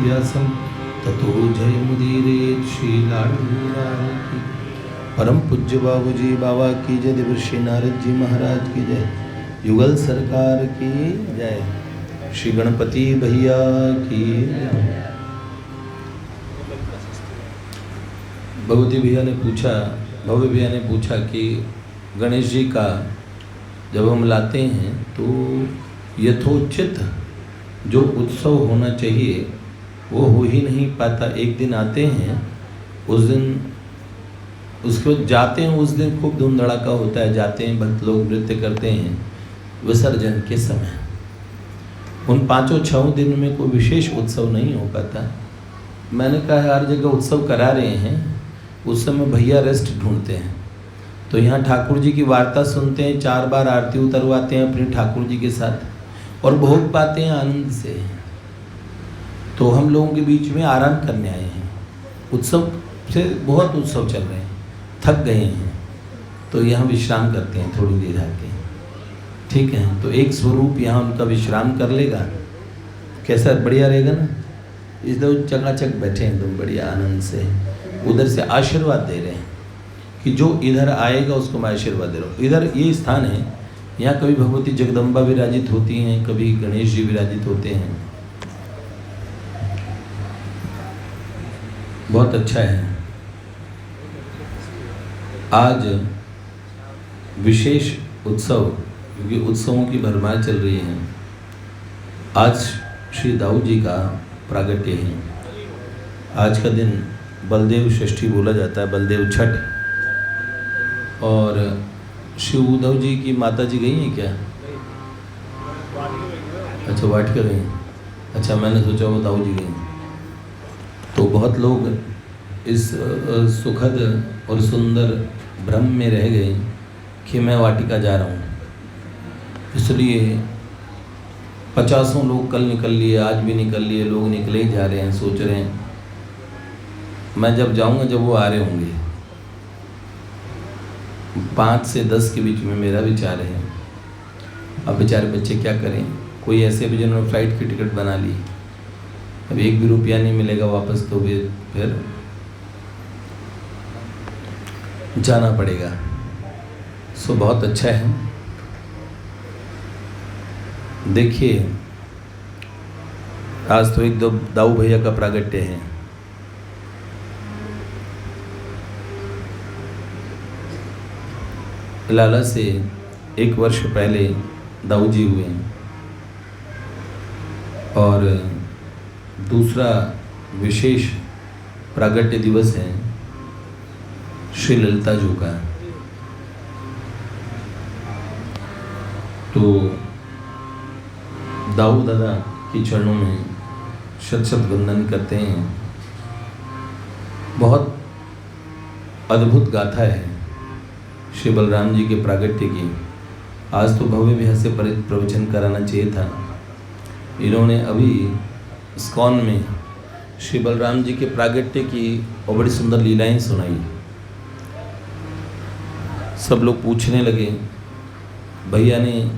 व्यासं ततो जयमुदीरयेत् श्रीलाडूराम की। परम पूज्य बाबूजी बाबा की जय, देवर्षि नारद जी महाराज की जय, युगल सरकार की जय, श्री गणपति भैया की जय। भगवती भैया ने पूछा, भव्य भैया ने पूछा कि गणेश जी का जब हम लाते हैं तो यथोचित जो उत्सव होना चाहिए वो हो ही नहीं पाता। एक दिन आते हैं, उस दिन उसके बाद जाते हैं, उस दिन खूब धूम धड़ाका होता है, जाते हैं भक्त लोग नृत्य करते हैं विसर्जन के समय। उन 5-6 दिन में कोई विशेष उत्सव नहीं हो पाता। मैंने कहा हर जगह उत्सव करा रहे हैं, उस समय भैया रेस्ट ढूंढते हैं, तो यहाँ ठाकुर जी की वार्ता सुनते हैं, 4 बार आरती उतरवाते हैं अपने ठाकुर जी के साथ और भोग पाते हैं आनंद से। तो हम लोगों के बीच में आराम करने आए हैं, उत्सव से बहुत उत्सव चल रहे हैं, थक गए हैं, तो यहाँ विश्राम करते हैं थोड़ी देर आके, ठीक है। तो एक स्वरूप यहाँ उनका विश्राम कर लेगा, कैसा बढ़िया रहेगा ना। इधर चकाचक बैठे हैं एकदम बढ़िया आनंद से, उधर से आशीर्वाद दे रहे हैं कि जो इधर आएगा उसको मैं आशीर्वाद दे रहा हूँ। इधर ये स्थान है, यहाँ कभी भगवती जगदम्बा विराजित होती हैं, कभी गणेश जी विराजित होते हैं, बहुत अच्छा है। आज विशेष उत्सव, क्योंकि उत्सवों की भरमार चल रही है। आज श्री दाऊ जी का प्रागट्य है। आज का दिन बलदेव षष्ठी बोला जाता है, बलदेव छठ। और श्री उद्धव जी की माता जी गई हैं क्या? अच्छा, वाटिका गई। अच्छा, मैंने सोचा वो दाऊ जी गई। तो बहुत लोग इस सुखद और सुंदर भ्रम में रह गए कि मैं वाटिका जा रहा हूँ, इसलिए 50 लोग कल निकल लिए, आज भी निकल लिए, लोग निकले ही जा रहे हैं, सोच रहे हैं मैं जब जाऊँगा जब वो आ रहे होंगे। 5 से 10 के बीच में मेरा विचार है। अब बेचारे बच्चे क्या करें, कोई ऐसे भी जिन्होंने फ्लाइट की टिकट बना ली, अब 1 भी रुपया नहीं मिलेगा वापस, तो भी फिर जाना पड़ेगा। सो बहुत अच्छा है। देखिए, आज तो एक दो दाऊ भैया का प्रागट्य है। लाला से 1 वर्ष पहले दाऊ जी हुए और दूसरा विशेष प्रागट्य दिवस है श्री ललिता जी का। तो दाऊ दादा के चरणों में शत शत वंदन करते हैं। बहुत अद्भुत गाथा है श्री बलराम जी के प्रागट्य की। आज तो भव्य भैया से प्रवचन कराना चाहिए था। इन्होंने अभी इस्कॉन में श्री बलराम जी के प्रागट्य की और बड़ी सुंदर लीलाएं सुनाई। सब लोग पूछने लगे, भैया ने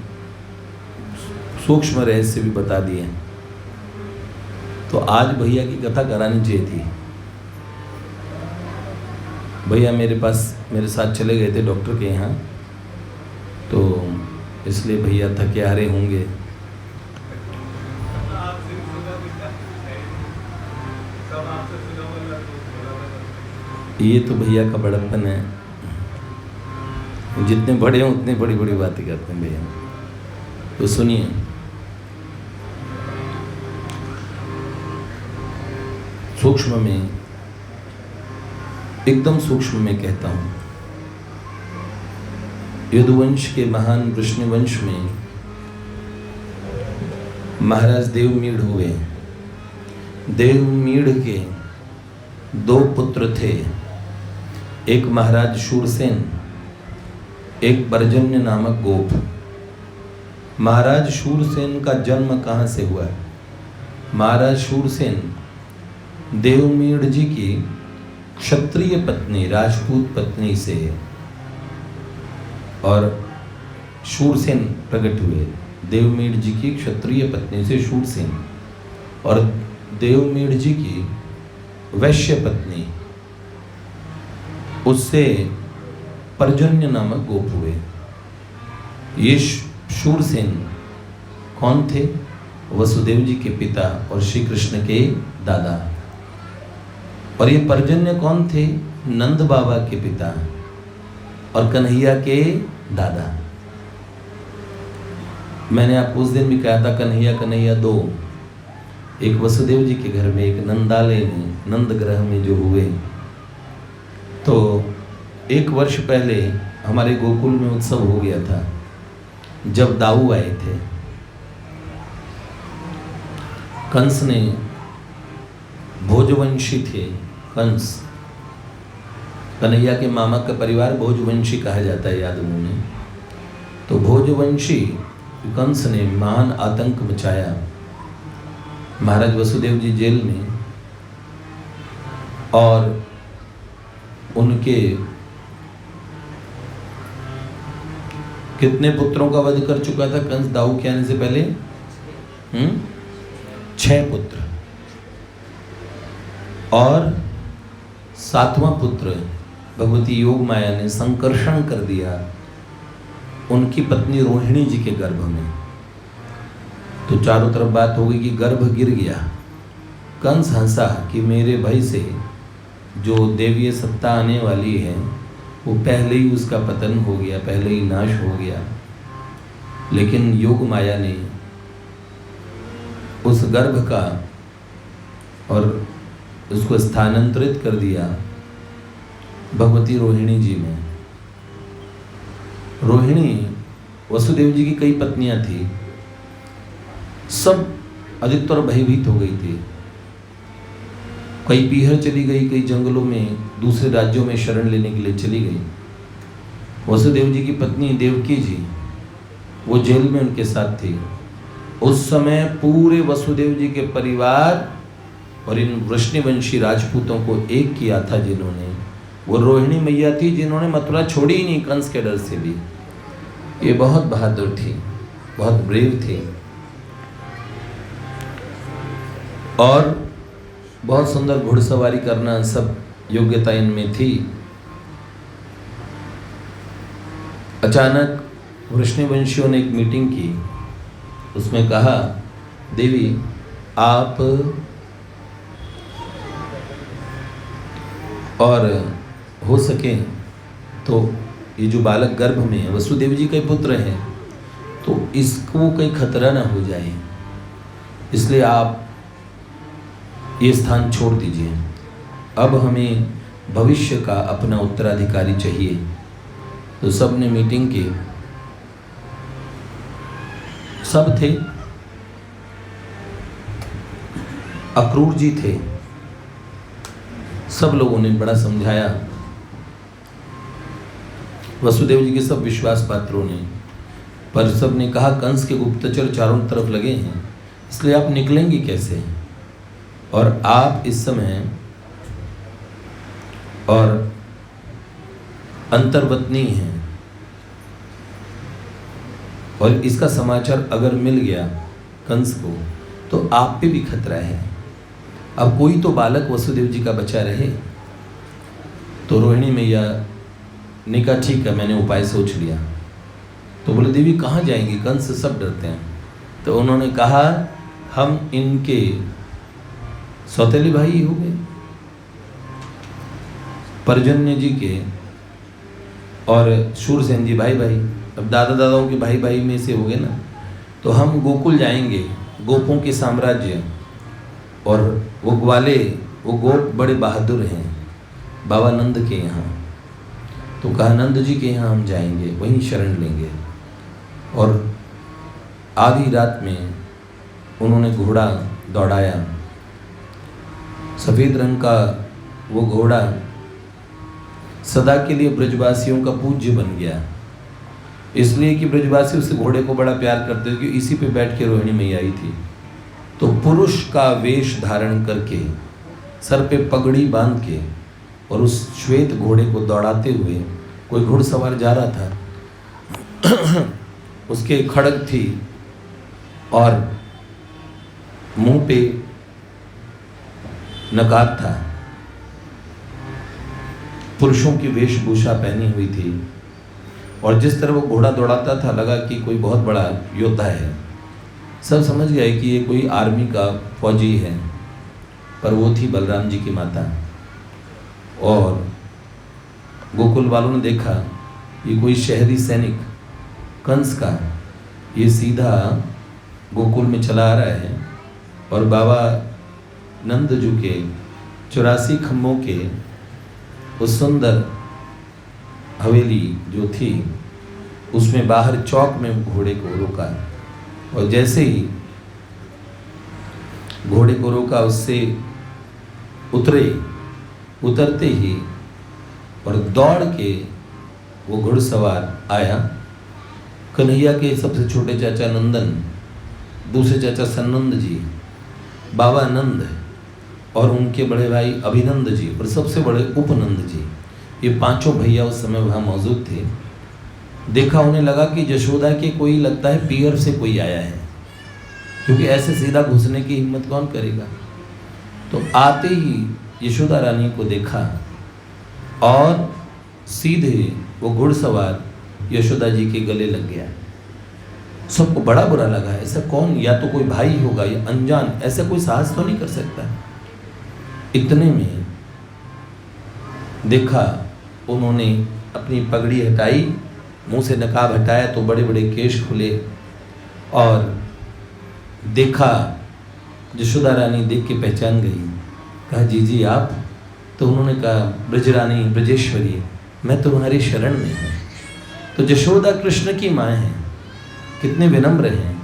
सूक्ष्म रहस्य भी बता दिए, तो आज भैया की कथा करानी चाहिए थी। भैया मेरे साथ चले गए थे डॉक्टर के यहाँ, तो इसलिए भैया थके हारे होंगे। ये तो भैया का बड़प्पन है, जितने बड़े हों उतने बड़ी बड़ी बातें करते हैं भैया। तो सुनिए, सूक्ष्म में, एकदम सूक्ष्म में कहता हूँ। यदुवंश के महान वृष्णिवंश में महाराज देवमीढ़ हुए। देवमीढ़ के 2 पुत्र थे, एक महाराज शूरसेन, एक बर्जन्य नामक गोप। महाराज शूरसेन का जन्म कहाँ से हुआ? महाराज शूरसेन देवमीढ़ जी की क्षत्रिय पत्नी, राजपूत पत्नी से और शूरसेन प्रकट हुए। देवमीढ़ जी की क्षत्रिय पत्नी से शूरसेन, और देवमीढ़ जी की वैश्य पत्नी, उससे पर्जन्य नामक गोप हुए। ये शूरसेन कौन थे? वसुदेव जी के पिता और श्री कृष्ण के दादा। और ये पर्जन्य कौन थे? नंद बाबा के पिता और कन्हैया के दादा। मैंने आपको उस दिन भी कहा था कन्हैया कन्हैया दो, एक वसुदेव जी के घर में, एक नंदालय में, नंद ग्रह में जो हुए। तो 1 वर्ष पहले हमारे गोकुल में उत्सव हो गया था जब दाऊ आए थे। कंस ने, भोजवंशी थे कंस, कन्हैया के मामा का परिवार भोजवंशी कहा जाता है यादवों में। तो भोजवंशी कंस ने महान आतंक मचाया। महाराज वसुदेव जी जेल में, और उनके कितने पुत्रों का वध कर चुका था कंस दाऊ के आने से पहले? 6 पुत्र, और 7वां पुत्र भगवती योग माया ने संकर्षण कर दिया उनकी पत्नी रोहिणी जी के गर्भ में। तो चारों तरफ बात हो गई कि गर्भ गिर गया। कंस हंसा कि मेरे भय से जो देवीय सत्ता आने वाली है वो पहले ही उसका पतन हो गया, पहले ही नाश हो गया। लेकिन योग माया ने उस गर्भ का और उसको स्थानांतरित कर दिया भगवती रोहिणी जी में। रोहिणी वसुदेव जी की कई पत्नियां थी, सब अधिकतर भयभीत हो गई थी। कई पीहर चली गई, कई जंगलों में, दूसरे राज्यों में शरण लेने के लिए चली गई। वसुदेव जी की पत्नी देवकी जी वो जेल में उनके साथ थी। उस समय पूरे वसुदेव जी के परिवार और इन वृष्णिवंशी राजपूतों को एक किया था जिन्होंने, वो रोहिणी मैया थी जिन्होंने मथुरा छोड़ी ही नहीं कंस के डर से भी। ये बहुत बहादुर थी, बहुत ब्रेव थी, और बहुत सुंदर घुड़सवारी करना सब योग्यता इनमें थी। अचानक वृष्णिवंशियों ने एक मीटिंग की, उसमें कहा देवी आप और हो सके तो ये जो बालक गर्भ में है वसुदेव जी के पुत्र हैं, तो इसको कहीं खतरा ना हो जाए, इसलिए आप ये स्थान छोड़ दीजिए। अब हमें भविष्य का अपना उत्तराधिकारी चाहिए। तो सब ने मीटिंग की, सब थे, अक्रूर जी थे, सब लोगों ने बड़ा समझाया, वसुदेव जी के सब विश्वास पात्रों ने, पर सब ने कहा कंस के गुप्तचर चारों तरफ लगे हैं, इसलिए आप निकलेंगे कैसे? और आप इस समय और अंतर्वतनी हैं, और इसका समाचार अगर मिल गया कंस को तो आप पे भी खतरा है। अब कोई तो बालक वसुदेव जी का बचा रहे। तो रोहिणी मैया ने कहा ठीक है, मैंने उपाय सोच लिया। तो बोले देवी कहाँ जाएंगी, कंस से सब डरते हैं। तो उन्होंने कहा हम इनके सौतेले भाई हो गए, पर्जन्य जी के और शूरसेन जी भाई भाई, अब दादा दादाओं के भाई भाई में से हो गए ना। तो हम गोकुल जाएंगे, गोपों के साम्राज्य, और वो ग्वाले, वो गोप बड़े बहादुर हैं बाबा नंद के यहाँ। तो कहा नंद जी के यहाँ हम जाएंगे, वहीं शरण लेंगे। और आधी रात में उन्होंने घोड़ा दौड़ाया, सफ़ेद रंग का वो घोड़ा सदा के लिए ब्रजवासियों का पूज्य बन गया, इसलिए कि ब्रजवासी उस घोड़े को बड़ा प्यार करते थे, क्योंकि इसी पे बैठ के रोहिणी मैया आई थी। तो पुरुष का वेश धारण करके, सर पे पगड़ी बांध के, और उस श्वेत घोड़े को दौड़ाते हुए कोई घुड़सवार जा रहा था। उसके खड़ग थी और मुंह पे नकाब था, पुरुषों की वेशभूषा पहनी हुई थी, और जिस तरह वो घोड़ा दौड़ाता था लगा कि कोई बहुत बड़ा योद्धा है। सब समझ गए कि ये कोई आर्मी का फौजी है, पर वो थी बलराम जी की माता। और गोकुल वालों ने देखा ये कोई शहरी सैनिक कंस का ये सीधा गोकुल में चला आ रहा है, और बाबा नंदजू के 84 खम्भों के उस सुंदर हवेली जो थी उसमें बाहर चौक में घोड़े को रोका, और जैसे ही घोड़े को रोका उससे उतरते ही और दौड़ के वो घुड़सवार आया। कन्हैया के सबसे छोटे चाचा नंदन, दूसरे चाचा सन्नंद जी, बाबा नंद और उनके बड़े भाई अभिनंद जी और सबसे बड़े उपनंद जी, ये पांचों भैया उस समय वहाँ मौजूद थे। देखा, उन्हें लगा कि यशोदा के कोई लगता है पियर से कोई आया है, क्योंकि ऐसे सीधा घुसने की हिम्मत कौन करेगा। तो आते ही यशोदा रानी को देखा और सीधे वो घुड़सवार यशोदा जी के गले लग गया। सबको बड़ा बुरा लगा, ऐसा कौन, या तो कोई भाई होगा या अनजान, ऐसा कोई साहस तो नहीं कर सकता। इतने में देखा उन्होंने अपनी पगड़ी हटाई, मुंह से नकाब हटाया तो बड़े बड़े केश खुले, और देखा यशोदा रानी देख के पहचान गई। कहा जी आप? तो उन्होंने कहा ब्रजरानी ब्रजेश्वरी, मैं तुम्हारी शरण में हूँ। तो यशोदा कृष्ण की माँ हैं, कितने विनम्र हैं।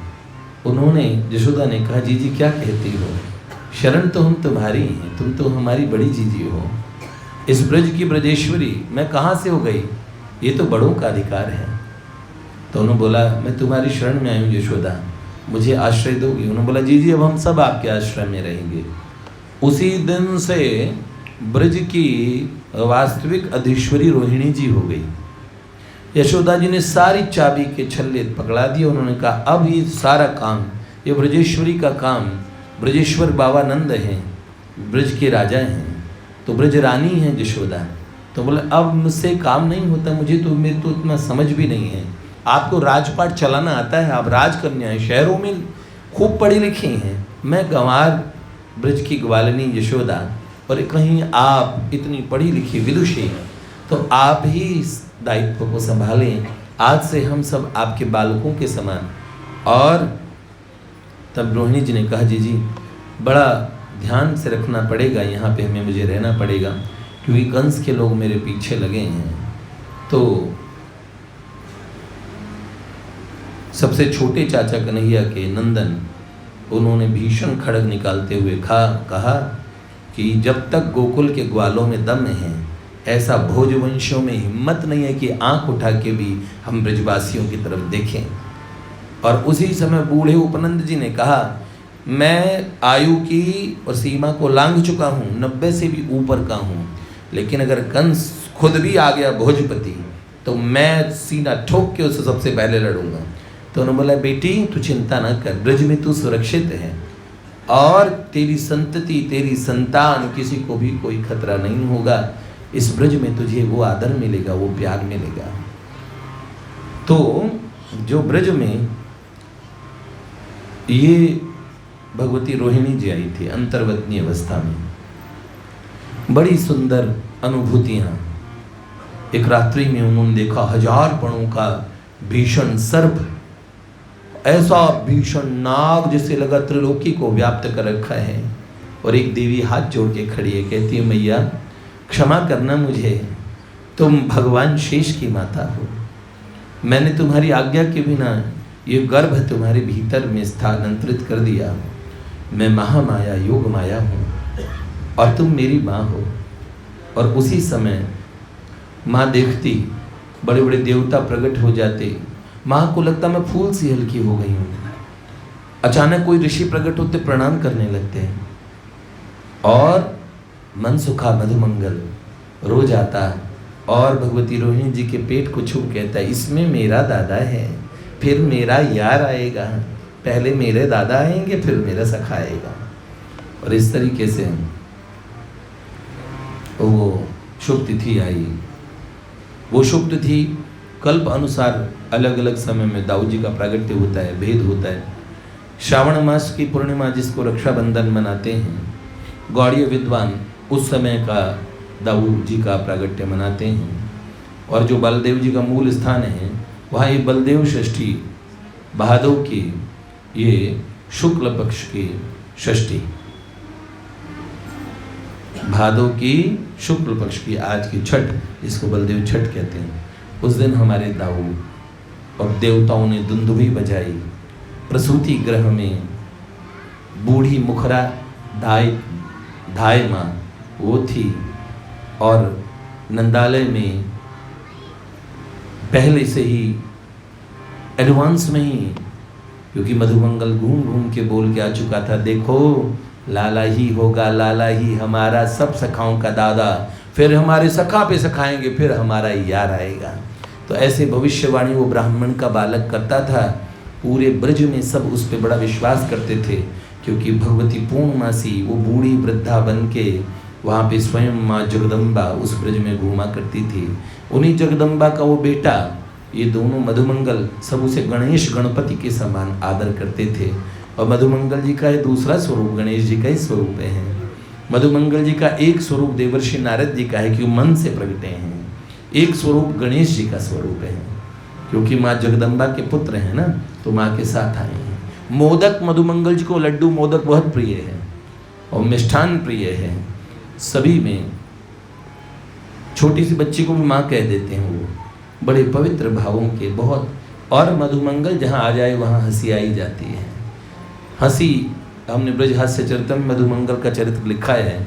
उन्होंने, यशोदा ने कहा जी क्या कहती हो, शरण तो हम तुम्हारी हैं, तुम तो हमारी बड़ी जीजी हो। इस ब्रज की ब्रजेश्वरी मैं कहाँ से हो गई, ये तो बड़ों का अधिकार है। तो उन्होंने बोला मैं तुम्हारी शरण में आई हूँ यशोदा, मुझे आश्रय दोगी? उन्होंने बोला जी अब हम सब आपके आश्रय में रहेंगे। उसी दिन से ब्रज की वास्तविक अधीश्वरी रोहिणी जी हो गई। यशोदा जी ने सारी चाबी के छल्ले पकड़ा दिए। उन्होंने कहा अब ये सारा काम, ये ब्रजेश्वरी का काम, ब्रजेश्वर बाबा नंद हैं, ब्रज के राजा हैं, तो ब्रज रानी हैं यशोदा। तो बोले अब मुझसे काम नहीं होता, मुझे तो मेरे तो इतना समझ भी नहीं है। आपको राजपाट चलाना आता है, आप राजकन्या हैं, शहरों में खूब पढ़ी लिखी हैं, मैं गंवार ब्रज की ग्वालिनी यशोदा, और कहीं आप इतनी पढ़ी लिखी विदुषी, तो आप ही इस दायित्व को संभालें, आज से हम सब आपके बालकों के समान। और तब रोहिणी जी ने कहा जी बड़ा ध्यान से रखना पड़ेगा, यहाँ पे हमें मुझे रहना पड़ेगा, क्योंकि कंस के लोग मेरे पीछे लगे हैं। तो सबसे छोटे चाचा कन्हैया के नंदन, उन्होंने भीषण खड़ग निकालते हुए कहा कि जब तक गोकुल के ग्वालों में दम है, ऐसा भोजवंशियों में हिम्मत नहीं है कि आंख उठा के भी हम ब्रजवासियों की तरफ देखें। और उसी समय बूढ़े उपनंद जी ने कहा मैं आयु की और सीमा को लांघ चुका हूँ, 90 से भी ऊपर का हूँ, लेकिन अगर कंस खुद भी आ गया भोजपति तो मैं सीना ठोक के उससे सबसे पहले लड़ूंगा। तो उन्होंने बोला बेटी तू चिंता न कर, ब्रज में तू सुरक्षित है और तेरी संतति तेरी संतान किसी को भी कोई खतरा नहीं होगा। इस ब्रज में तुझे वो आदर मिलेगा, वो प्यार मिलेगा। तो जो ब्रज में ये भगवती रोहिणी जी आई थी अंतर्वतनी अवस्था में, बड़ी सुंदर अनुभूतियाँ। एक रात्रि में उन्होंने देखा 1000 पणों का भीषण सर्प, ऐसा भीषण नाग जिसे लगा त्रिलोकी को व्याप्त कर रखा है। और एक देवी हाथ जोड़ के खड़ी है, कहती है मैया क्षमा करना मुझे, तुम भगवान शेष की माता हो, मैंने तुम्हारी आज्ञा के बिना ये गर्भ तुम्हारे भीतर में स्थानांतरित कर दिया। मैं महामाया योग माया हूँ और तुम मेरी माँ हो। और उसी समय माँ देखती बड़े बड़े देवता प्रकट हो जाते, माँ को लगता मैं फूल सी हल्की हो गई हूँ। अचानक कोई ऋषि प्रकट होते, प्रणाम करने लगते हैं और मन सुखा मधुमंगल रो जाता और भगवती रोहिणी जी के पेट को छू कहता है इसमें मेरा दादा है, फिर मेरा यार आएगा, पहले मेरे दादा आएंगे फिर मेरा सखा आएगा। और इस तरीके से वो शुभ तिथि आई। वो शुभ तिथि कल्प अनुसार अलग अलग समय में दाऊद जी का प्रागट्य होता है, भेद होता है। श्रावण मास की पूर्णिमा जिसको रक्षाबंधन मनाते हैं, गौड़ीय विद्वान उस समय का दाऊद जी का प्रागट्य मनाते हैं। और जो बलदेव जी का मूल स्थान है वहाँ ये बलदेव षष्ठी भादव की ये शुक्ल पक्ष की षष्ठी, भादव की शुक्ल पक्ष की आज की छठ, जिसको बलदेव छठ कहते हैं, उस दिन हमारे दाऊद और देवताओं ने दुंदुभी बजाई। प्रसूति गृह में बूढ़ी मुखरा धाय माँ वो थी, और नंदालय में पहले से ही एडवांस में ही, क्योंकि मधुमंगल घूम घूम के बोल के आ चुका था, देखो लाला ही होगा, लाला ही हमारा सब सखाओं का दादा, फिर हमारे सखा पे सखाएंगे, फिर हमारा यार आएगा। तो ऐसे भविष्यवाणी वो ब्राह्मण का बालक करता था। पूरे ब्रज में सब उस पर बड़ा विश्वास करते थे, क्योंकि भगवती पूर्णमासी वो बूढ़ी वृद्धा बन के वहाँ पे स्वयं माँ जगदम्बा उस ब्रज में घूमा करती थी। उन्हीं जगदम्बा का वो बेटा, ये दोनों मधुमंगल सब उसे गणेश गणपति के समान आदर करते थे। और मधुमंगल जी का ये दूसरा स्वरूप गणेश जी का ही स्वरूप है। मधुमंगल जी का एक स्वरूप देवर्षि नारद जी का है कि वो मन से प्रगटे हैं, एक स्वरूप गणेश जी का स्वरूप है, क्योंकि माँ जगदम्बा के पुत्र हैं ना, तो माँ के साथ आए हैं। मोदक मधुमंगल जी को लड्डू मोदक बहुत प्रिय है और मिष्ठान प्रिय है। सभी में छोटी सी बच्ची को भी माँ कह देते हैं, वो बड़े पवित्र भावों के बहुत। और मधुमंगल जहाँ आ जाए वहाँ हंसी आई जाती है। हंसी, हमने ब्रज हास्य चरित्र में मधुमंगल का चरित्र लिखा है,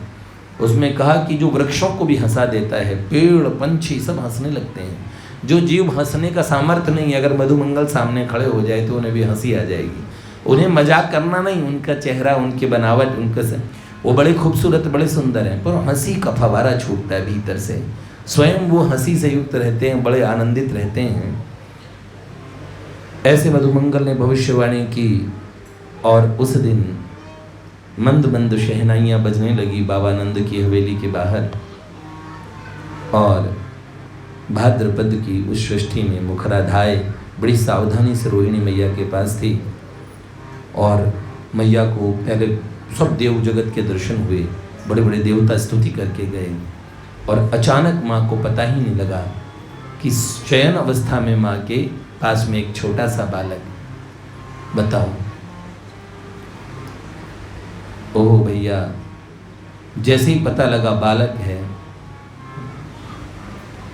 उसमें कहा कि जो वृक्षों को भी हंसा देता है, पेड़ पंछी सब हंसने लगते हैं। जो जीव हंसने का सामर्थ्य नहीं, अगर मधुमंगल सामने खड़े हो जाए तो उन्हें भी हंसी आ जाएगी। उन्हें मजाक करना नहीं, उनका चेहरा, उनकी बनावट, उनका से वो बड़े खूबसूरत, बड़े सुंदर हैं, पर हंसी का फवारा छूटता है भीतर से। स्वयं वो हंसी से युक्त रहते हैं, बड़े आनंदित रहते हैं। ऐसे मधुमंगल ने भविष्यवाणी की। और उस दिन मंद मंद शहनाइयाँ बजने लगी बाबानंद की हवेली के बाहर। और भाद्रपद की उस षष्ठी में मुखराधाय बड़ी सावधानी से रोहिणी मैया के पास थी। और मैया को पहले सब देव जगत के दर्शन हुए, बड़े बड़े देवता स्तुति करके गए। और अचानक माँ को पता ही नहीं लगा कि शयन अवस्था में माँ के पास में एक छोटा सा बालक। बताओ, ओह भैया, जैसे ही पता लगा बालक है,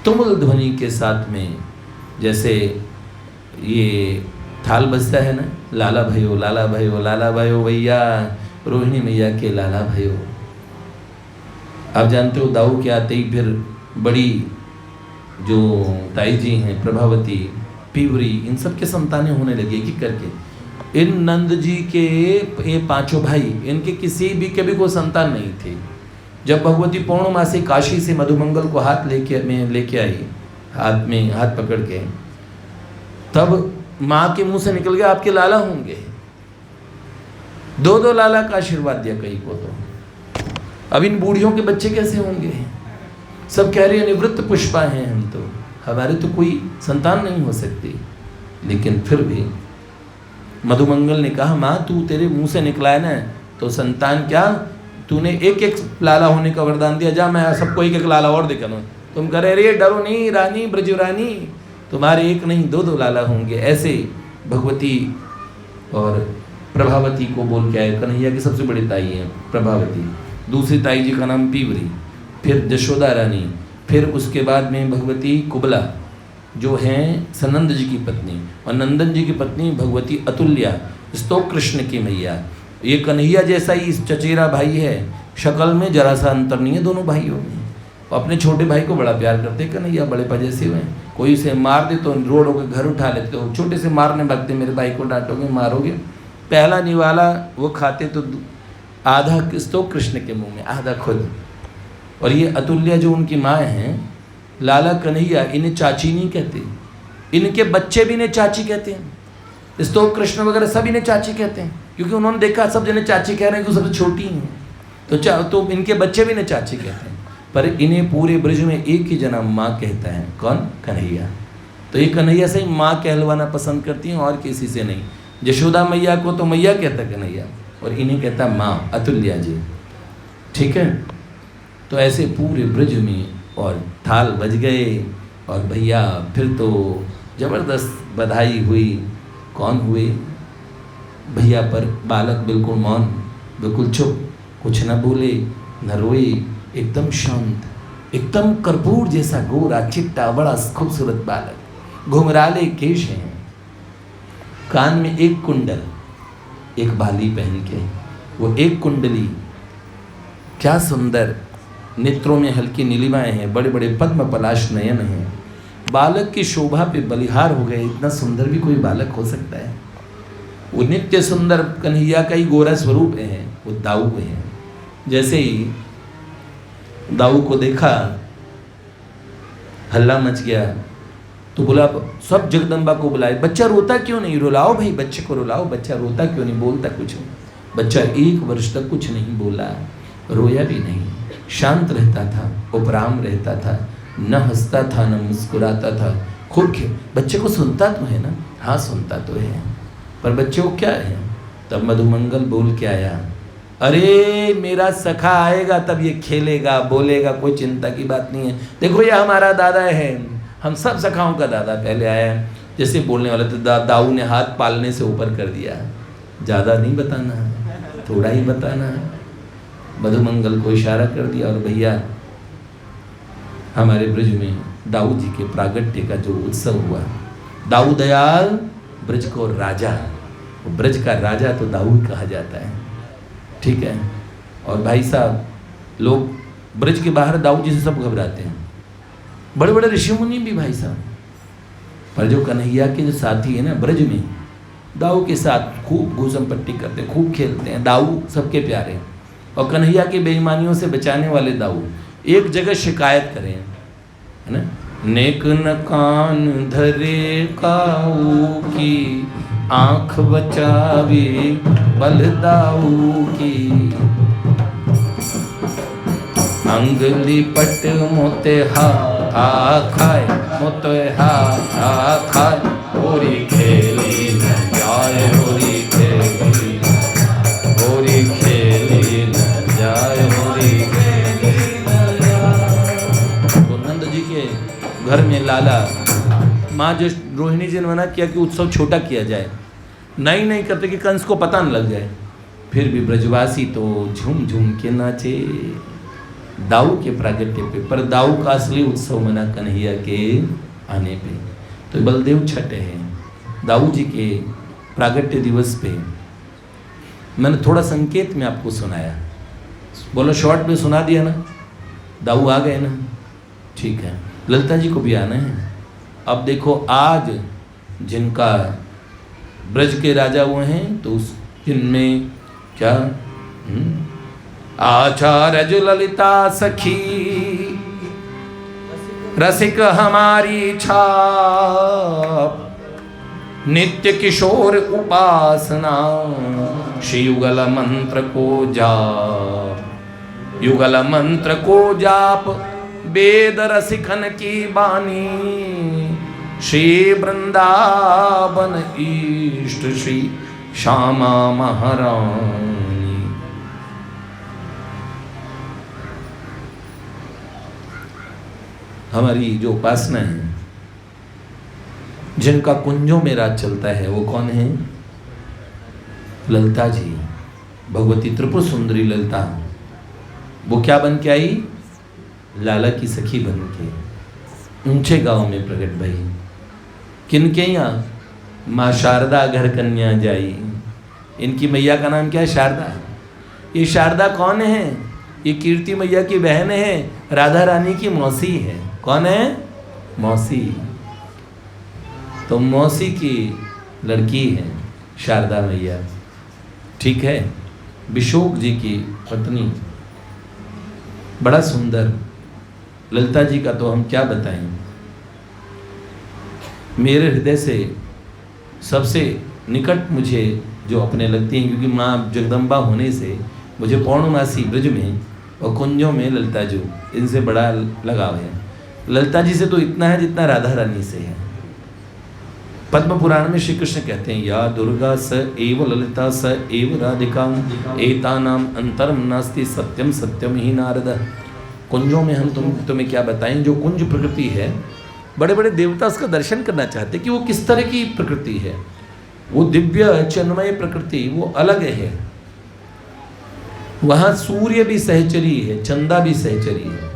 तुमुल ध्वनि के साथ में, जैसे ये थाल बजता है ना, लाला भयो लाला भयो लाला भयो भैया, रोहिणी मैया के लाला भयो। आप जानते हो दाऊ के आते ही फिर बड़ी जो ताई जी हैं, प्रभावती, पीवरी, इन सब के संतानें होने लगी एक करके। इन नंद जी के ये पांचों भाई, इनके किसी भी कभी कोई संतान नहीं थी। जब भगवती पौर्णमासी काशी से मधुमंगल को हाथ लेके आई, हाथ में हाथ पकड़ के, तब माँ के मुंह से निकल गया आपके लाला होंगे। दो दो लाला का आशीर्वाद दिया कई को। तो अब इन बूढ़ियों के बच्चे कैसे होंगे? सब कह रहे हैं निवृत्त पुष्पा हैं हम, तो हमारे तो कोई संतान नहीं हो सकती। लेकिन फिर भी मधुमंगल ने कहा, माँ तू तेरे मुंह से निकला है ना, तो संतान क्या, तूने एक एक लाला होने का वरदान दिया, जा मैं सबको एक एक लाला और दिखा दूँ। तुम कह रहे डरो नहीं रानी ब्रज रानी, तुम्हारे एक नहीं दो दो लाला होंगे। ऐसे भगवती और प्रभावती को बोल के आए। कन्हैया की सबसे बड़ी ताई है प्रभावती, दूसरी ताई जी का नाम पीवरी, फिर जशोदा रानी, फिर उसके बाद में भगवती कुबला जो हैं सनंद जी की पत्नी, और नंदन जी की पत्नी भगवती अतुल्या, स्तोक कृष्ण की मैया। ये कन्हैया जैसा ही चचेरा भाई है, शक्ल में जरा सा अंतर नहीं है दोनों भाइयों में। अपने छोटे भाई को बड़ा प्यार करते कन्हैया, बड़े पजेसिव हैं। कोई उसे मार दे तो रोड होकर घर उठा लेते हो, छोटे से मारने भागते, मेरे भाई को डांटोगे मारोगे। पहला निवाला वो खाते तो आधा स्तोक कृष्ण के मुंह में, आधा खुद। और ये अतुल्या जो उनकी माँ हैं, लाला कन्हैया, इन्हें चाची नहीं कहते, इनके बच्चे भी इन्हें चाची कहते हैं। स्तोक कृष्ण वगैरह सब इन्हें चाची कहते हैं, क्योंकि उन्होंने देखा सब जने चाची कह रहे हैं कि सबसे छोटी हैं, तो इनके बच्चे भी इन्हें चाची कहते हैं। पर इन्हें पूरे ब्रज में एक ही जना माँ कहता है। कौन? कन्हैया। तो ये कन्हैया से ही माँ कहलवाना पसंद करती हैं और किसी से नहीं। यशोदा मैया को तो मैया कहता कन्हैया, और इन्हें कहता माँ, अतुल्या जी। ठीक है। तो ऐसे पूरे ब्रज में और थाल बज गए और भैया फिर तो ज़बरदस्त बधाई हुई। कौन हुए? भैया पर बालक बिल्कुल मौन, बिल्कुल चुप, कुछ न बोले न रोए, एकदम शांत, एकदम कर्पूर जैसा गोरा चिट्टा बड़ा खूबसूरत बालक, घुंघराले केश हैं, कान में एक कुंडल, एक बाली पहन के, वो एक कुंडली, क्या सुंदर, नेत्रों में हल्की नीलिमाएं हैं, बड़े बड़े पद्म पलाश नयन हैं। बालक की शोभा पे बलिहार हो गए। इतना सुंदर भी कोई बालक हो सकता है? वो नित्य सुंदर कन्हैया का ही गोरा स्वरूप है, वो दाऊ है। जैसे ही दाऊ को देखा हल्ला मच गया, तो बोला सब जगदम्बा को बुलाए, बच्चा रोता क्यों नहीं? रुलाओ भाई बच्चे को, रुलाओ, बच्चा रोता क्यों नहीं, बोलता कुछ नहीं। बच्चा 1 वर्ष तक कुछ नहीं बोला, रोया भी नहीं, शांत रहता था, उपराम रहता था, न हंसता था न मुस्कुराता था, खूब बच्चे को सुनता तो है ना? हाँ सुनता तो है, पर बच्चे को क्या है? तब मधुमंगल बोल के आया, अरे मेरा सखा आएगा तब ये खेलेगा बोलेगा, कोई चिंता की बात नहीं है। देखो ये हमारा दादा है, हम सब सखाओं का दादा पहले आया है। जैसे बोलने वाला तो दाऊ ने हाथ पालने से ऊपर कर दिया, ज़्यादा नहीं बताना, थोड़ा ही बताना। मधुमंगल को इशारा कर दिया और भैया हमारे ब्रज में दाऊ जी के प्रागट्य का जो उत्सव हुआ, दाऊ दयाल ब्रज को राजा, ब्रज का राजा तो दाऊ ही कहा जाता है। ठीक है। और भाई साहब लोग ब्रज के बाहर दाऊ जी से सब घबराते हैं, बड़े बड़े ऋषि मुनि भी भाई साहब, पर जो कन्हैया के जो साथी है ना ब्रज में, दाऊ के साथ खूब घूसम पट्टी करते हैं, खूब खेलते हैं। दाऊ सबके प्यारे, और कन्हैया की बेईमानियों से बचाने वाले दाऊ। एक जगह शिकायत करें, है ना, नेक न कान धरे काऊ की, आँख बचावे बल दाऊ की, अंगली पट मोते हा खाए, मोते हा खाए, होरी खेली न जाए, होरी खेली, होरी खेली न जाए, होरी खेली न जाए। तो नंद जी के घर में लाला माँ जो रोहिणी जी ने मना किया कि उत्सव छोटा किया जाए, नहीं करते कि कंस को पता न लग जाए, फिर भी ब्रजवासी तो झूम झूम के नाचे दाऊ के प्रागट्य पे। पर दाऊ का असली उत्सव मना कन्हैया के आने पे। तो बलदेव छठ है, दाऊ जी के प्रागट्य दिवस पे मैंने थोड़ा संकेत में आपको सुनाया, बोलो शॉर्ट में सुना दिया ना, दाऊ आ गए ना, ठीक है। ललिता जी को भी आना है। अब देखो आज जिनका ब्रज के राजा हुए हैं, तो उस जिनमें क्या आचार्य ललिता सखी, रसिक हमारी छाप, नित्य किशोर उपासना, श्री युगल मंत्र को जाप, युगल मंत्र को जाप, वेद रसिकन की बानी, श्री वृंदावन इष्ट श्री श्यामा महारानी। हमारी जो उपासना है, जिनका कुंजों में राज चलता है, वो कौन है? ललिता जी, भगवती त्रिपुर सुंदरी ललिता। वो क्या बन के आई? लाला की सखी बन के ऊंचे गांव में प्रकट भई। किनके यहाँ? माँ शारदा घर कन्या जाई। इनकी मैया का नाम क्या है? शारदा। ये शारदा कौन है? ये कीर्ति मैया की बहन है, राधा रानी की मौसी है। कौन है? मौसी। तो मौसी की लड़की है शारदा मैया, ठीक है, विशोक जी की पत्नी। बड़ा सुंदर ललिता जी का तो हम क्या बताएं। मेरे हृदय से सबसे निकट मुझे जो अपने लगती हैं, क्योंकि माँ जगदम्बा होने से मुझे पौर्णमासी ब्रज में और कुंजों में ललिता जी, इनसे बड़ा लगाव है। ललिता जी से तो इतना है जितना राधा रानी से है। पद्म पुराण में श्री कृष्ण कहते हैं, या दुर्गा स एव ललिता स एव राधिका एतानाम अंतरम नास्ति सत्यम सत्यम ही नारद। कुंजों में हम तुम्हें क्या बताएं, जो कुंज प्रकृति है, बड़े बड़े देवता उसका दर्शन करना चाहते कि वो किस तरह की प्रकृति है। वो दिव्य चिन्मय प्रकृति वो अलग है। वहाँ सूर्य भी सहचरी है, चंदा भी सहचरी है।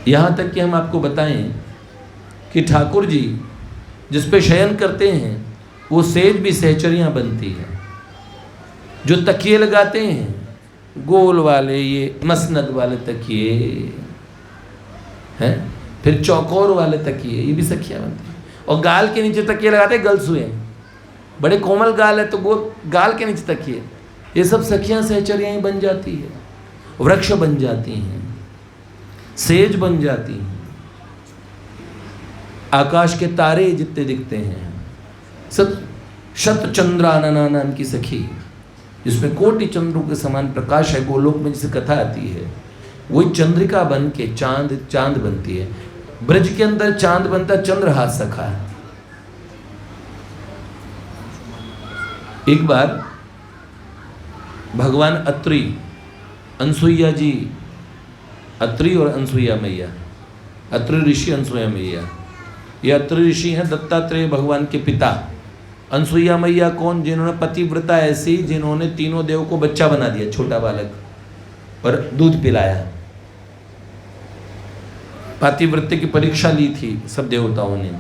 यहाँ तक कि हम आपको बताएं कि ठाकुर जी जिस पे शयन करते हैं वो सेज भी सहचरियाँ बनती है। जो तकिए लगाते हैं गोल वाले, ये मसनद वाले तकिए हैं, फिर चौकोर वाले तकिए, ये भी सखियाँ बनती हैं। और गाल के नीचे तकिए लगाते हैं, गलसुए, बड़े कोमल गाल है तो वो गाल के नीचे तकिए, ये सब सखियाँ सहचरियाँ ही बन जाती है। वृक्ष बन जाती हैं, सेज बन जाती हैं, आकाश के तारे जितने दिखते हैं सब शत चंद्रानना नाम की सखी, जिसमें कोटि चंद्रों के समान प्रकाश है। गोलोक में जिसे कथा आती है, वही चंद्रिका बन के चांद बनती है। ब्रज के अंदर चांद बनता, चंद्रहास सखा है। एक बार भगवान अत्रि, अनसुईया जी, अत्रि और अनसुईया मैया, अत्रि ऋषि अनसुईया मैया, ये अत्रि ऋषि हैं दत्तात्रेय भगवान के पिता। अनसुईया मैया कौन? जिन्होंने पतिव्रता ऐसी जिन्होंने तीनों देव को बच्चा बना दिया, छोटा बालक, और दूध पिलाया। पातिव्रत्य की परीक्षा ली थी सब देवताओं ने।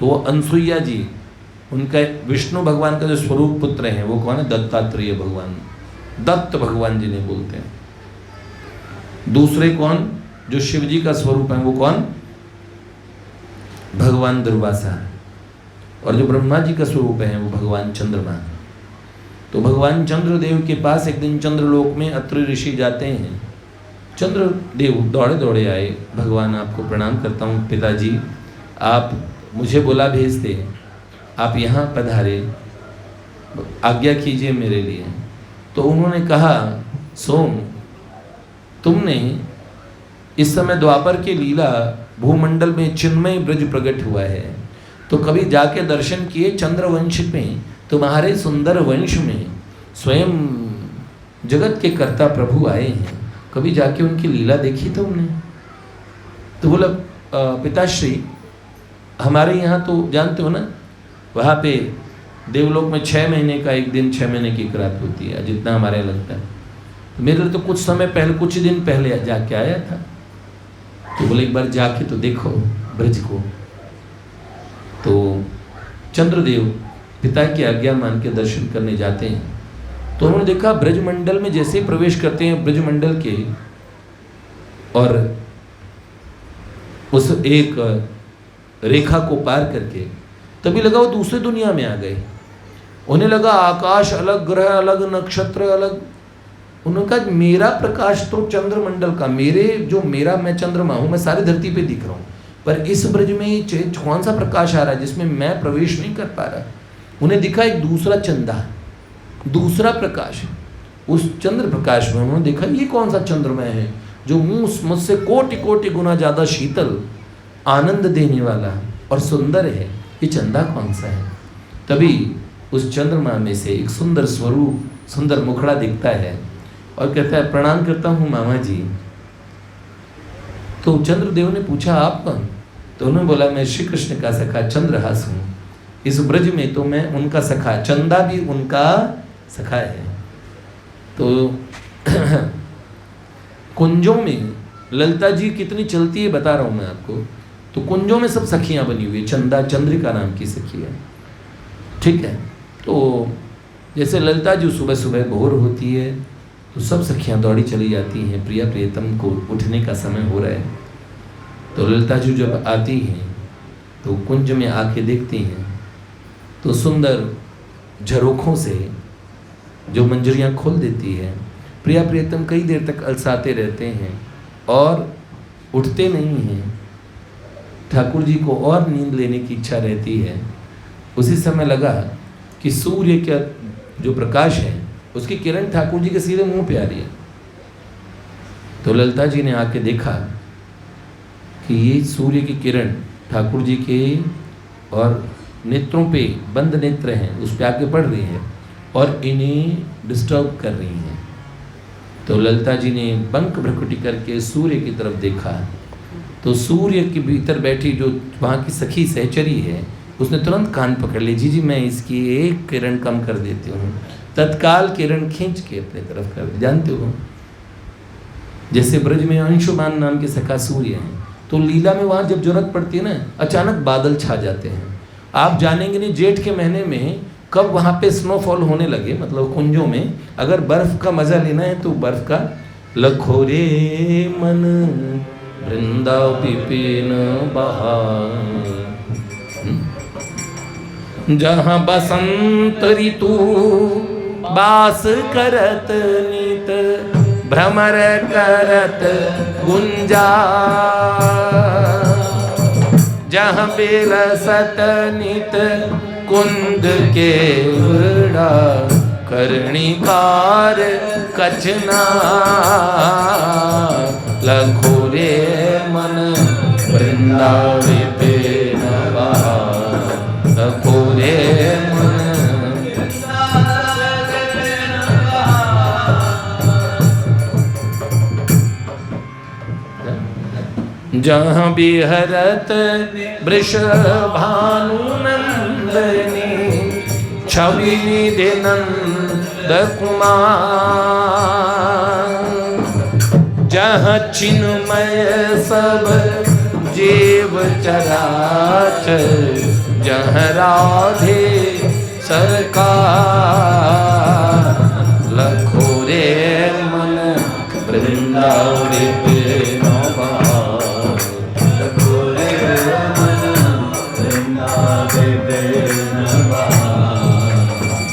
तो अनसुईया जी, उनका विष्णु भगवान का जो स्वरूप पुत्र हैं वो कौन है? दत्तात्रेय भगवान, दत्त भगवान जिन्हें बोलते हैं। दूसरे कौन? जो शिव जी का स्वरूप है वो कौन? भगवान दुर्वासा। और जो ब्रह्मा जी का स्वरूप है वो भगवान चंद्रमा। तो भगवान चंद्रदेव के पास एक दिन चंद्रलोक में अत्रि ऋषि जाते हैं। चंद्रदेव दौड़े दौड़े आए, भगवान आपको प्रणाम करता हूँ पिताजी, आप मुझे बोला भेजते, आप यहाँ पधारे, आज्ञा कीजिए मेरे लिए। तो उन्होंने कहा, सोम, तुमने इस समय द्वापर की लीला भूमंडल में चिन्मय ब्रज प्रकट हुआ है, तो कभी जाके दर्शन किए चंद्रवंश में, तुम्हारे सुंदर वंश में स्वयं जगत के कर्ता प्रभु आए हैं, कभी जाके उनकी लीला देखी तुमने? तो बोला, पिताश्री, हमारे यहाँ तो जानते हो ना, वहाँ पे देवलोक में 6 महीने का एक दिन, 6 महीने की एक रात होती है, जितना हमारे लगता है। तो मेरे तो कुछ समय पहले, कुछ दिन पहले जाके आया था। तो बोले एक बार जाके तो देखो ब्रज को। तो चंद्रदेव पिता की आज्ञा मान के दर्शन करने जाते हैं। तो उन्होंने देखा ब्रजमंडल में जैसे प्रवेश करते हैं ब्रजमंडल के, और उस एक रेखा को पार करके तभी लगा वो दूसरी दुनिया में आ गए। उन्हें लगा आकाश अलग, ग्रह अलग, नक्षत्र अलग। उन्होंने कहा मेरा प्रकाश तो चंद्रमंडल का, मेरा मैं चंद्रमा हूँ, मैं सारी धरती पे दिख रहा हूँ, पर इस ब्रज में कौन सा प्रकाश आ रहा है जिसमें मैं प्रवेश नहीं कर पा रहा। उन्हें दिखा एक दूसरा चंदा, दूसरा प्रकाश। उस चंद्र प्रकाश में उन्होंने देखा ये कौन सा चंद्रमा है जो मुझसे कोटि कोटि गुना ज़्यादा शीतल, आनंद देने वाला और सुंदर है, ये चंदा कौन सा है? तभी उस चंद्रमा में से एक सुंदर स्वरूप, सुंदर मुखड़ा दिखता है और कहता है, प्रणाम करता हूँ मामा जी। तो चंद्रदेव ने पूछा, आप कौन? तो उन्होंने बोला, मैं श्री कृष्ण का सखा चंद्रहास हूँ। इस ब्रज में तो मैं उनका सखा, चंदा भी उनका सखा है। तो कुंजों में ललिता जी कितनी चलती है बता रहा हूँ मैं आपको। तो कुंजों में सब सखियाँ बनी हुई है, चंदा, चंद्रिका नाम की सखी है, ठीक है। तो जैसे ललिता जी सुबह सुबह भोर होती है तो सब सखियाँ दौड़ी चली जाती हैं, प्रिया प्रियतम को उठने का समय हो रहा है। तो ललिता जी जब आती हैं तो कुंज में आके देखती हैं तो सुंदर झरोखों से जो मंजरियाँ खोल देती है। प्रिया प्रियतम कई देर तक अलसाते रहते हैं और उठते नहीं हैं। ठाकुर जी को और नींद लेने की इच्छा रहती है। उसी समय लगा कि सूर्य का जो प्रकाश है उसकी किरण ठाकुर जी के सीधे मुंह पे आ रही है। तो ललिता जी ने आके देखा कि ये सूर्य की किरण ठाकुर जी के और नेत्रों पे बंद नेत्र हैं उस पे आके पड़ रही है और इन्हें डिस्टर्ब कर रही हैं। तो ललिता जी ने बंक भ्रकुटी करके सूर्य की तरफ देखा तो सूर्य के भीतर बैठी जो वहाँ की सखी सहचरी है उसने तुरंत कान पकड़ ली, जी मैं इसकी एक किरण कम कर देती हूँ। तत्काल किरण खींच के अपने तरफ कर दी। जानते हो जैसे ब्रज में अंशुमान नाम के सखा सूर्य हैं तो लीला में वहाँ जब जरूरत पड़ती है ना अचानक बादल छा जाते हैं। आप जानेंगे नहीं जेठ के महीने में कब वहाँ पे स्नोफॉल होने लगे, मतलब कुंजों में अगर बर्फ का मजा लेना है तो बर्फ का। लखो रे मन वृंदाव पिपिन बहार, जहाँ बसंत ऋतु बास करत नित भ्रमर करत गुंजा, जहाँ बेलसत नित कुंद के वड़ा कर्णिकार कचना, लखो रे मन वृंदावे पे नवा, लखो रे मन जहाँ बिहरत वृषभानु नंदनी छवि निधि नंद कुमार, जहाँ चिन्मय सब जीव चराचर, जहाँ राधे सरकार, लखो रे मन वृंदावे पे नवा, लखो रे मन वृंदावे पे नवा।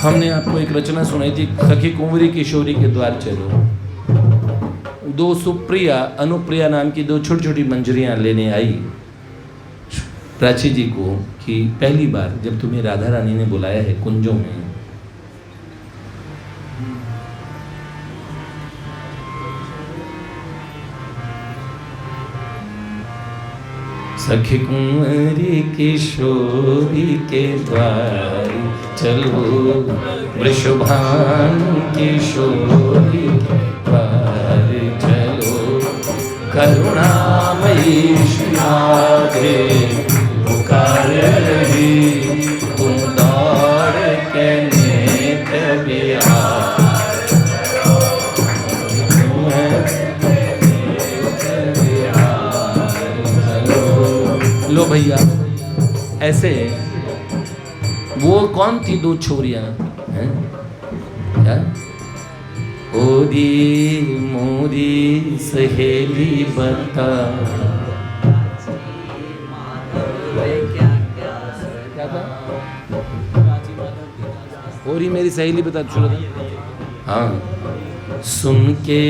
हमने आपको एक रचना सुनाई थी, सखी कुंवरी किशोरी के द्वार चलो। दो सुप्रिया अनुप्रिया नाम की दो छोटी छोटी मंजरियां लेने आई प्राची जी को कि पहली बार जब तुम्हें राधा रानी ने बुलाया है कुंजों में, सखी कुंवरी किशोरी के द्वार चलो, वृषभानु किशोरी के द्वार चलो, करुणामयी राधे पुकार रही, तुम दौड़ के नेत्र बिहार, लो भैया। ऐसे वो कौन थी दो छोरियां हैं क्या? ओरी मोरी सहेली बता, क्या था? ओरी मेरी सहेली बता, चलो हाँ। सुन के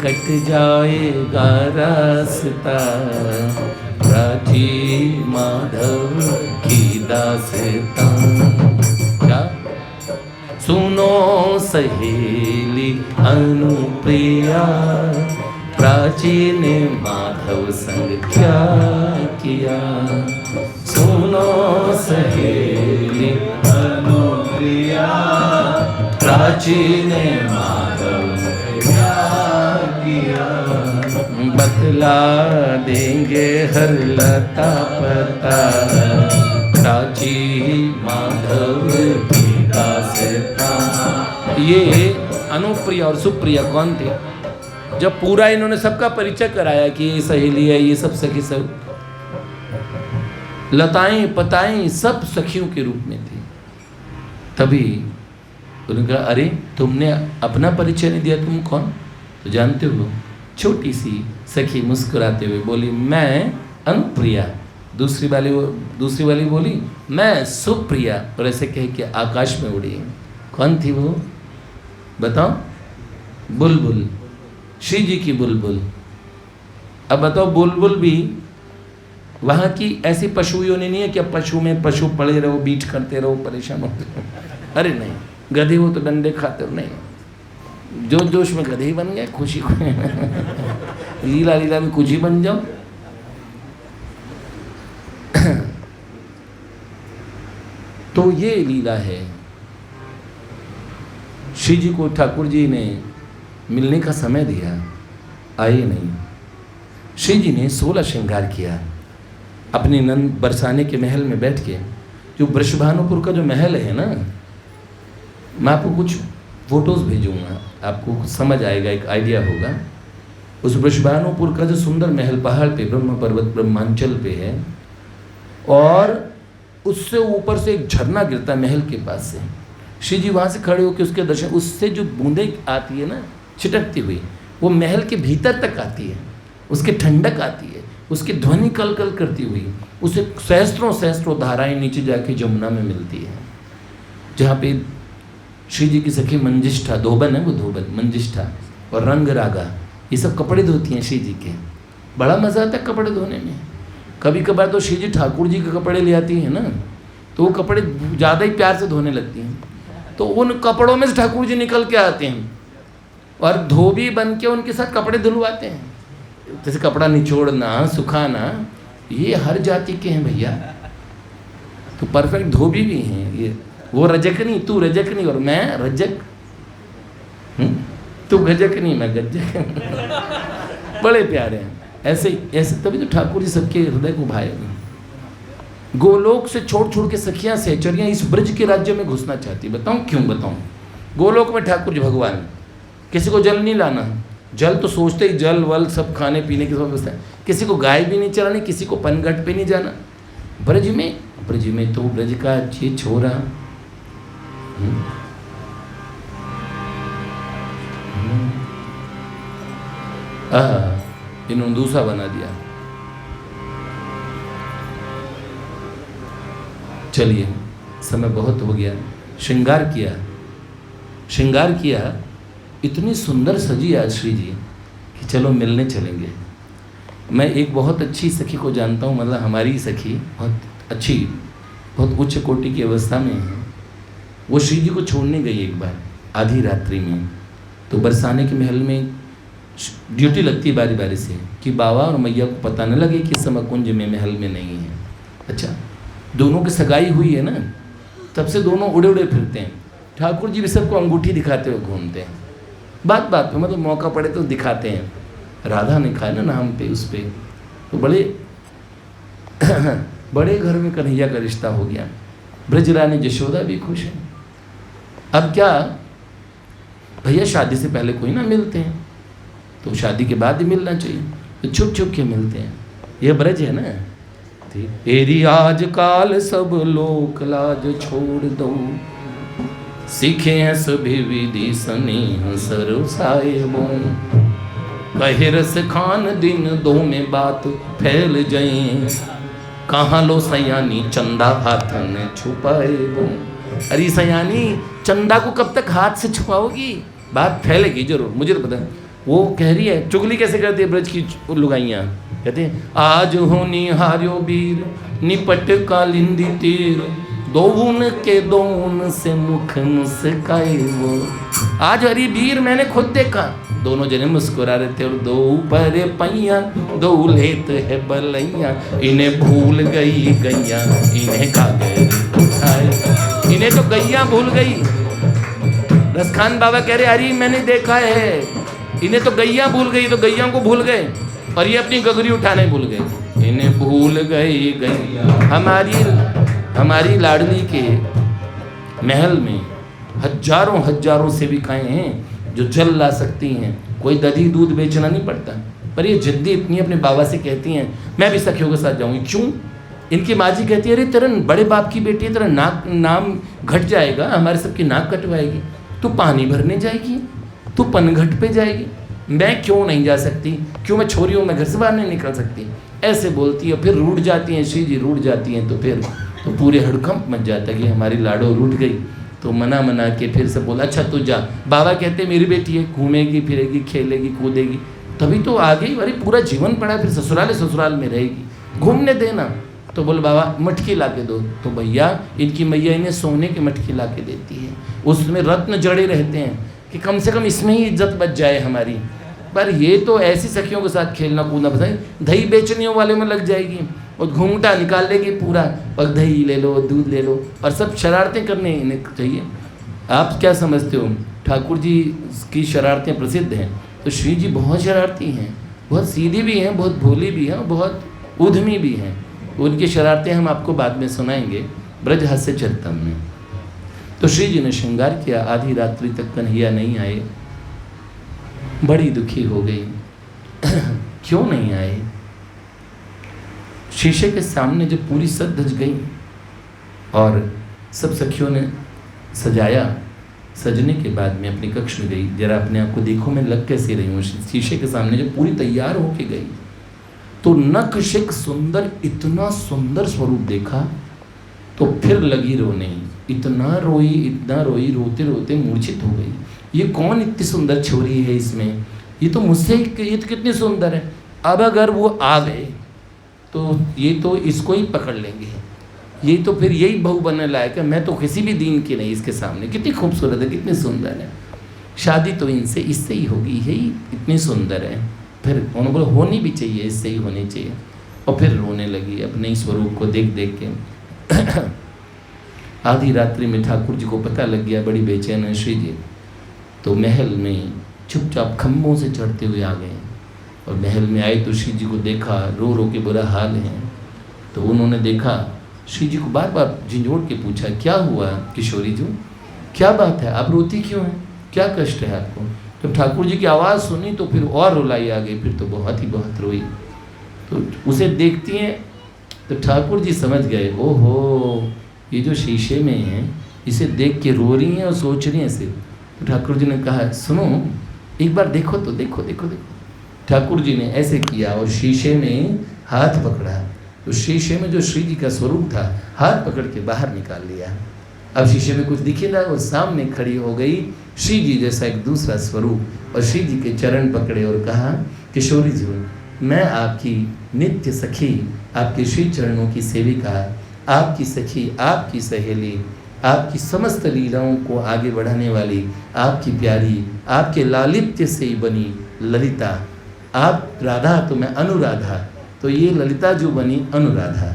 कट जाएगा रास्ता, प्राची माधव की दास्तां, क्या? सुनो सहेली अनुप्रिया, प्राची ने माधव संग क्या किया, सुनो सहेली अनुप्रिया, प्राची ने माधव क्या किया, बतला देंगे हर लता पता, प्राची माधव की दास्तां। ये अनुप्रिया और सुप्रिया कौन थे? जब पूरा इन्होंने सबका परिचय कराया कि ये सहेली है, ये सब सखी, सब लताएं पताएं सब सखियों के रूप में थी, तभी उन्होंने कहा अरे तुमने अपना परिचय नहीं दिया, तुम कौन? तो जानते हो छोटी सी सखी मुस्कुराते हुए बोली मैं अनुप्रिया, दूसरी वाली बोली मैं सुप्रिया, और ऐसे कह के आकाश में उड़ी। कौन थी वो बताओ? बुलबुल, श्री जी की बुलबुल। अब बताओ बुलबुल भी वहाँ की ऐसी पशु योनि नहीं है कि अब पशु में पशु पड़े रहो, बीट करते रहो, परेशान होते रहो। अरे नहीं, गधे हो तो डंडे खाते हो, नहीं, जोश जोश में गधे ही बन गए, खुशी लीला लीला में कुछ ही बन जाओ। तो ये लीला है। श्री जी को ठाकुर जी ने मिलने का समय दिया, आए नहीं। श्री जी ने 16 श्रृंगार किया अपने नंद बरसाने के महल में बैठ के। जो वृषभानुपुर का जो महल है ना, मैं आपको कुछ फोटोज़ भेजूंगा, आपको कुछ समझ आएगा, एक आइडिया होगा। उस वृषभानुपुर का जो सुंदर महल पहाड़ पे ब्रह्म पर्वत ब्रह्मांचल पे है, और उससे ऊपर से एक झरना गिरता है महल के पास से। श्री जी वहाँ से खड़े होकर उसके दर्शन, उससे जो बूंदें आती है ना छिटकती हुई, वो महल के भीतर तक आती है, उसकी ठंडक आती है, उसकी ध्वनि कल कल करती हुई, उसे सहस्त्रों सहस्त्रों धाराएं नीचे जाके जमुना में मिलती है। जहाँ पे श्री जी की सखी मंजिष्ठा, धोबन है वो, धोबन मंजिष्ठा और रंग रागा, ये सब कपड़े धोती हैं श्री जी के। बड़ा मज़ा आता है कपड़े धोने में। कभी कभार तो श्री जी ठाकुर जी के कपड़े ले आती हैं ना, तो वो कपड़े ज़्यादा ही प्यार से धोने लगती हैं, तो उन कपड़ों में से ठाकुर जी निकल के आते हैं और धोबी बन के उनके साथ कपड़े धुलवाते हैं। जैसे कपड़ा निचोड़ना, सुखाना, ये हर जाति के हैं भैया। तो परफेक्ट धोबी भी हैं ये। वो रजकनी, तू रजकनी और मैं रजक, तू गजकनी मैं गज्जक। बड़े प्यारे हैं ऐसे ऐसे, तभी तो ठाकुर जी सबके हृदय को भाए। गोलोक से छोड़ छोड़ के सखियां सहचरियां इस ब्रज के राज्य में घुसना चाहती। बताऊं क्यों बताऊं? गोलोक में ठाकुर जी भगवान, किसी को जल नहीं लाना, जल तो सोचते ही जल वल सब खाने पीने की सब व्यवस्था है। किसी को गाय भी नहीं चलानी, किसी को पनघट पे नहीं जाना। ब्रज में तो ब्रज का ये छोरा इन्होंने दूसरा बना दिया। चलिए समय बहुत हो गया। श्रृंगार किया, इतनी सुंदर सजी आज श्री जी कि चलो मिलने चलेंगे। मैं एक बहुत अच्छी सखी को जानता हूँ, मतलब हमारी सखी बहुत अच्छी, बहुत उच्च कोटि की अवस्था में है। वो श्री जी को छोड़ने गई एक बार आधी रात्रि में। तो बरसाने के महल में ड्यूटी लगती बारी बारी से कि बाबा और मैया को पता न लगे कि समय कुंज में महल में नहीं है। अच्छा, दोनों की सगाई हुई है ना, तब से दोनों उड़े उड़े फिरते हैं। ठाकुर जी भी सबको अंगूठी दिखाते हुए घूमते हैं, बात बात पे, मतलब मौका पड़े तो दिखाते हैं। राधा ने खाया ना नाम पे, उस पे तो बड़े घर में कन्हैया का रिश्ता हो गया। ब्रज रानी जशोदा भी खुश है। अब क्या भैया, शादी से पहले कोई ना मिलते हैं, तो शादी के बाद ही मिलना चाहिए, तो छुप छुप के मिलते हैं। ये ब्रज है ना। तेरी आज काल सब लोक लाज छोड़ दो, सीखे हैं सभी विधि स्नेह सरसाएबो, कहे रस खान दिन दो में बात फैल जाए, कहाँ लो सयानी चंदा हाथन छुपाए वो। अरे सयानी, चंदा को कब तक हाथ से छुपाओगी? बात फैलेगी जरूर, मुझे तो पता है। वो कह रही है, चुगली कैसे करती है ब्रज की लुगाइयाँ, कहते हैं आज हो निहार्यो वीर निपट कालिंदी तीर, दोन के दोन से मुख मुस्काए वो। आज हरी वीर मैंने खुद देखा, दोनों जने मुस्कुरा रहे थे, और दो ऊपर पैया दो लेत है बलैया, इन्हें भूल गई गैया इन्हें कागज उठाए। इन्हें तो गैया भूल गई। रसखान बाबा कह रहे अरे मैंने देखा है, इन्हें तो गैया भूल गई, तो गैया को भूल गए और ये अपनी गगरी उठाने भूल गए। इन्हें भूल गई गैया। हमारी लाडली के महल में हजारों हजारों सेविकाएं हैं जो जल ला सकती हैं, कोई दही दूध बेचना नहीं पड़ता। पर ये जिद्दी इतनी अपने बाबा से कहती हैं मैं भी सखियों के साथ जाऊंगी। क्यों? इनकी माँ जी कहती है अरे तेरा बड़े बाप की बेटी है, तेरा नाम घट जाएगा, हमारे सबकी नाक कटवाएगी, तू पानी भरने जाएगी, तू पनघट पे जाएगी, मैं क्यों नहीं जा सकती? क्यों मैं छोरी हूँ, मैं घर से बाहर नहीं निकल सकती? ऐसे बोलती है। फिर रूठ जाती हैं श्री जी, रूठ जाती हैं, तो फिर तो पूरे हड़कंप मच जाता है कि हमारी लाडो रूठ गई। तो मना के फिर से बोला अच्छा तू जा। बाबा कहते मेरी बेटी है, घूमेगी फिरेगी खेलेगी कूदेगी, तभी तो आ गई, अरे पूरा जीवन पड़ा फिर ससुराल में रहेगी, घूमने देना। तो बोल बाबा मटकी ला के दो। तो भैया इनकी मैया इन्हें सोने की मटकी ला के देती है, उसमें रत्न जड़े रहते हैं कि कम से कम इसमें ही इज्जत बच जाए हमारी। पर ये तो ऐसी सखियों के साथ खेलना कूदना पसंद, दही बेचनियों वाले में लग जाएगी और घूंघटा निकाल लेगी पूरा, और दही ले लो, दूध ले लो, और सब शरारतें करने इन्हें चाहिए। आप क्या समझते हो, ठाकुर जी की शरारतें प्रसिद्ध हैं, तो श्री जी बहुत शरारती हैं, बहुत सीधी भी हैं, बहुत भोली भी हैं, और बहुत उद्यमी भी हैं। उनकी शरारतें हम आपको बाद में सुनाएंगे ब्रज हास्य चरितम में। तो श्री जी ने श्रृंगार किया, आधी रात्रि तक कन्हैया नहीं आए, बड़ी दुखी हो गई। क्यों नहीं आए? शीशे के सामने जब पूरी सज धज गई और सब सखियों ने सजाया, सजने के बाद में अपने कक्ष में गई, जरा अपने आप को देखो मैं लग कैसे रही हूँ। शीशे के सामने जब पूरी तैयार होके गई तो नख शिक सुंदर, इतना सुंदर स्वरूप देखा तो फिर लगी रोने। इतना रोई, रोते रोते मूर्छित हो गई। ये कौन इतनी सुंदर छोरी है इसमें, ये तो मुझसे, ये तो कितनी सुंदर है। अब अगर वो आ गए तो ये तो इसको ही पकड़ लेंगे, ये तो फिर यही बहू बनने लायक है, मैं तो किसी भी दिन की नहीं इसके सामने। कितनी खूबसूरत है, कितनी सुंदर है, शादी तो इनसे, इससे ही होगी, यही इतनी सुंदर है। फिर उन्होंने बोला होनी भी चाहिए, इससे ही होनी चाहिए। और फिर रोने लगी अपने स्वरूप को देख देख के। आधी रात्रि में ठाकुर जी को पता लग गया, बड़ी बेचैन है श्री जी, तो महल में चुपचाप खम्भों से चढ़ते हुए आ गए। और महल में आए तो श्री जी को देखा, रो रो के बुरा हाल है। तो उन्होंने देखा, श्री जी को बार बार झिझोड़ के पूछा, क्या हुआ किशोरी जी, क्या बात है, आप रोती क्यों हैं, क्या कष्ट है आपको? जब ठाकुर जी की आवाज़ सुनी तो फिर और रुलाई आ गई, फिर तो बहुत ही बहुत रोई। तो उसे देखती हैं तो ठाकुर जी समझ गए, ओहो ये जो शीशे में है इसे देख के रो रही हैं और सोच रही हैं सिर्फ। तो ठाकुर जी ने कहा, सुनो एक बार देखो तो, देखो देखो देखो। ठाकुर जी ने ऐसे किया और शीशे में हाथ पकड़ा, तो शीशे में जो श्री जी का स्वरूप था हाथ पकड़ के बाहर निकाल लिया। अब शीशे में कुछ दिखे ना, वो सामने खड़ी हो गई श्री जी जैसा एक दूसरा स्वरूप, और श्री जी के चरण पकड़े और कहा, किशोरी जी मैं आपकी नित्य सखी, आपके श्री चरणों की सेविका, आपकी सखी, आपकी सहेली, आपकी समस्त लीलाओं को आगे बढ़ाने वाली, आपकी प्यारी, आपके लालित्य से ही बनी ललिता। आप राधा तो मैं अनुराधा, तो ये ललिता जो बनी अनुराधा,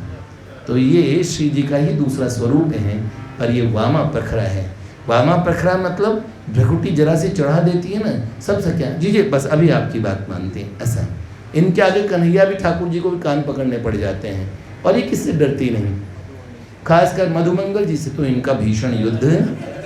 तो ये श्री जी का ही दूसरा स्वरूप है। और ये वामा प्रखरा है। वामा प्रखरा मतलब भ्रकुटी जरा से चढ़ा देती है ना, सब सख्या जी जी बस अभी आपकी बात मानते हैं, ऐसा। इनके आगे कन्हैया भी ठाकुर जी को भी कान पकड़ने पड़ जाते हैं, और ये किससे डरती नहीं, खासकर मधुमंगल जी से तो इनका भीषण युद्ध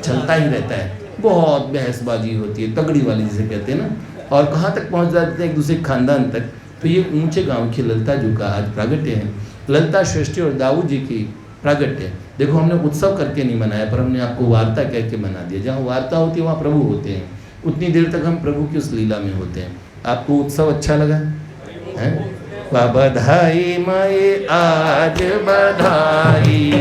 चलता ही रहता है। बहुत बहसबाजी होती है, तगड़ी वाली जिसे कहते हैं ना, और कहाँ तक पहुँच जाते हैं एक दूसरे खानदान तक। तो ये ऊंचे गांव की ललिता जी का आज प्रागट्य है, ललिता श्रेष्ठी और दाऊ जी की प्रागट्य। देखो हमने उत्सव करके नहीं मनाया, पर हमने आपको वार्ता कह के मना दिया। जहाँ वार्ता होती है वहाँ प्रभु होते हैं, उतनी देर तक हम प्रभु की उस लीला में होते हैं। आपको उत्सव अच्छा लगा है? बधाई माए आज बधाई